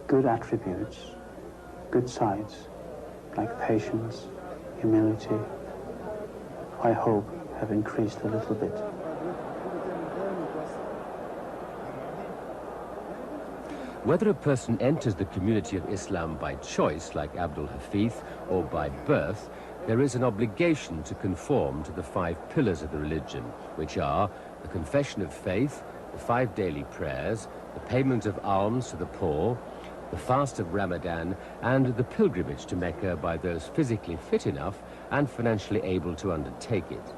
good attributes, good sides, like patience, humility, I hope have increased a little bit. Whether a person enters the community of Islam by choice, like Abdul Hafith, or by birth, there is an obligation to conform to the 5 pillars of the religion, which are the confession of faith, the 5 daily prayers, the payment of alms to the poor, the fast of Ramadan, and the pilgrimage to Mecca by those physically fit enough and financially able to undertake it.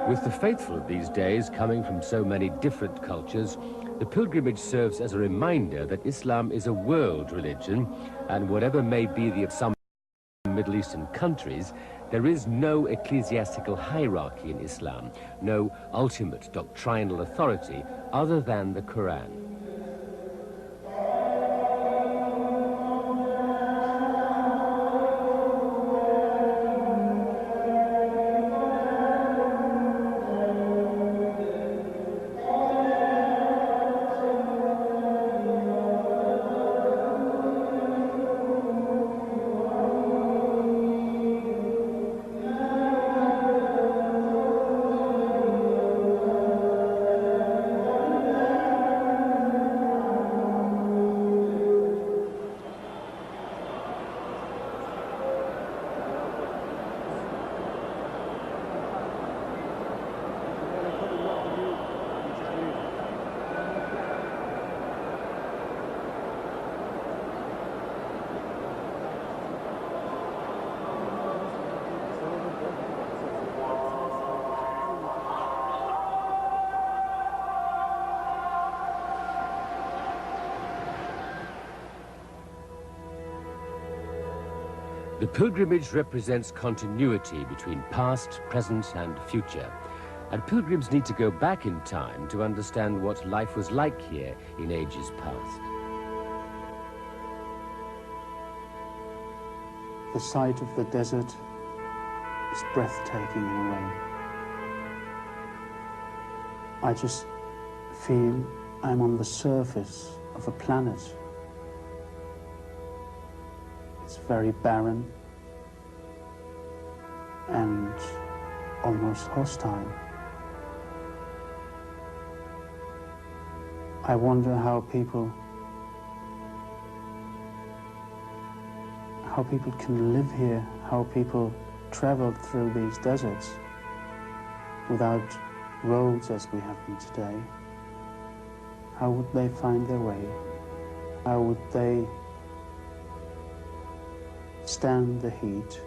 With the faithful of these days coming from so many different cultures, the pilgrimage serves as a reminder that Islam is a world religion, and whatever may be the of some Middle Eastern countries, there is no ecclesiastical hierarchy in Islam, no ultimate doctrinal authority other than the Quran. The pilgrimage represents continuity between past, present, and future. And pilgrims need to go back in time to understand what life was like here in ages past. The sight of the desert is breathtaking in a way. I just feel I'm on the surface of a planet. It's very barren and almost hostile. I wonder how people can live here, how people travel through these deserts without roads as we have them today. How would they find their way? How would they stand the heat?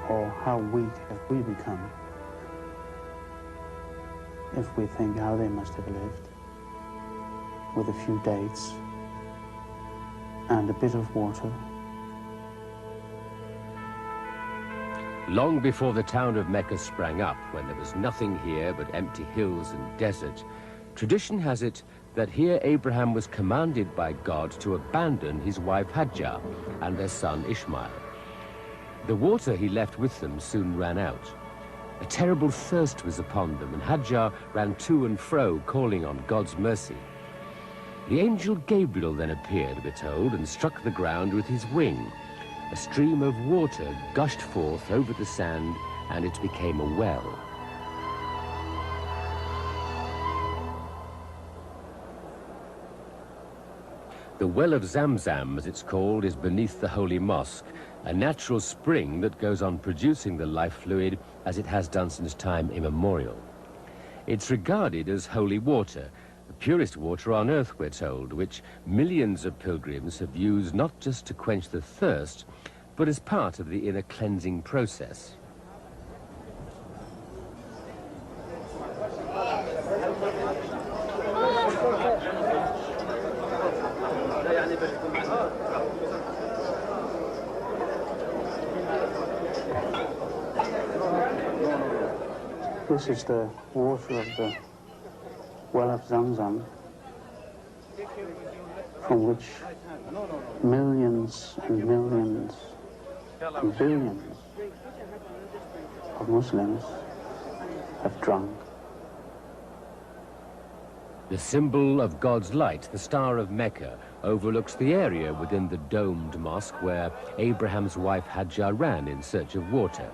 Or how weak have we become if we think how they must have lived with a few dates and a bit of water? Long before the town of Mecca sprang up, when there was nothing here but empty hills and desert, tradition has it that here Abraham was commanded by God to abandon his wife Hajar and their son Ishmael. The water he left with them soon ran out. A terrible thirst was upon them, and Hajar ran to and fro, calling on God's mercy. The angel Gabriel then appeared, we're told, and struck the ground with his wing. A stream of water gushed forth over the sand, and it became a well. The Well of Zamzam, as it's called, is beneath the Holy Mosque, a natural spring that goes on producing the life fluid as it has done since time immemorial. It's regarded as holy water, the purest water on earth, we're told, which millions of pilgrims have used not just to quench the thirst, but as part of the inner cleansing process. This is the water of the well of Zamzam, from which millions and millions and billions of Muslims have drunk. The symbol of God's light, the Star of Mecca, overlooks the area within the domed mosque where Abraham's wife Hajar ran in search of water.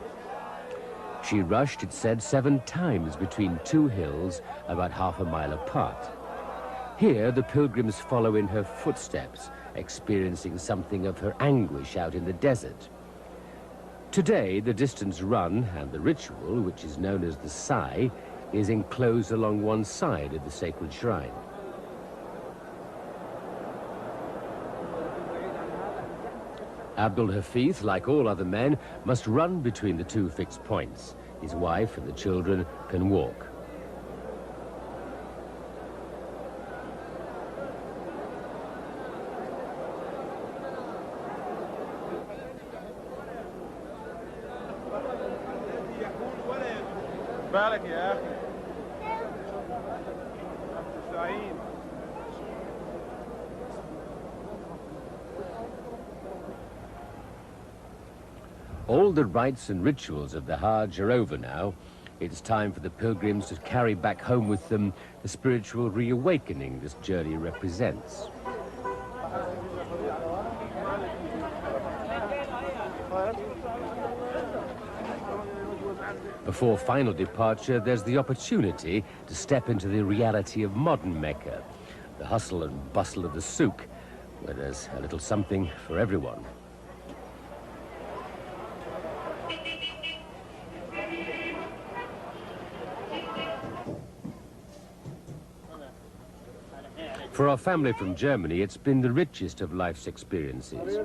She rushed, it said, 7 times between 2 hills about half a mile apart. Here, the pilgrims follow in her footsteps, experiencing something of her anguish out in the desert. Today, the distance run and the ritual, which is known as the Sai, is enclosed along one side of the sacred shrine. Abdul Hafiz, like all other men, must run between the 2 fixed points. His wife and the children can walk. All the rites and rituals of the Hajj are over now. It's time for the pilgrims to carry back home with them the spiritual reawakening this journey represents. Before final departure, there's the opportunity to step into the reality of modern Mecca, the hustle and bustle of the souk, where there's a little something for everyone. For our family from Germany, it's been the richest of life's experiences.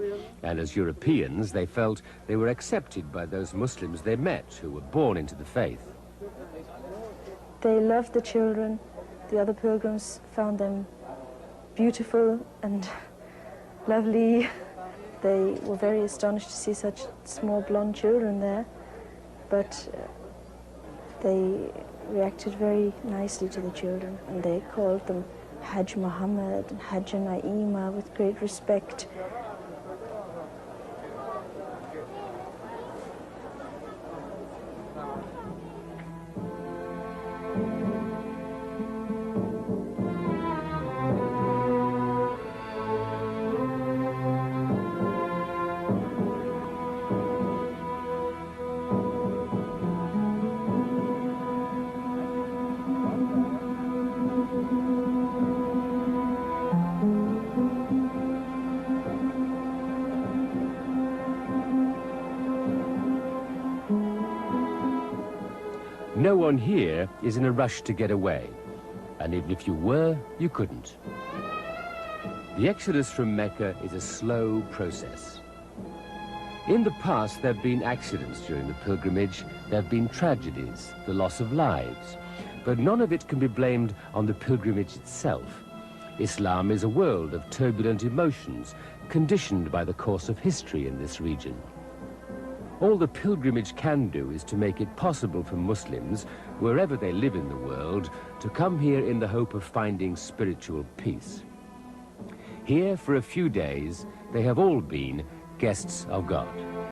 And as Europeans, they felt they were accepted by those Muslims they met who were born into the faith. They loved the children. The other pilgrims found them beautiful and lovely. They were very astonished to see such small blonde children there, but they reacted very nicely to the children, and they called them Hajj Muhammad and Hajj Naima with great respect. No one here is in a rush to get away, and even if you were, you couldn't. The exodus from Mecca is a slow process. In the past, there have been accidents during the pilgrimage, there have been tragedies, the loss of lives, but none of it can be blamed on the pilgrimage itself. Islam is a world of turbulent emotions, conditioned by the course of history in this region. All the pilgrimage can do is to make it possible for Muslims, wherever they live in the world, to come here in the hope of finding spiritual peace. Here, for a few days, they have all been guests of God.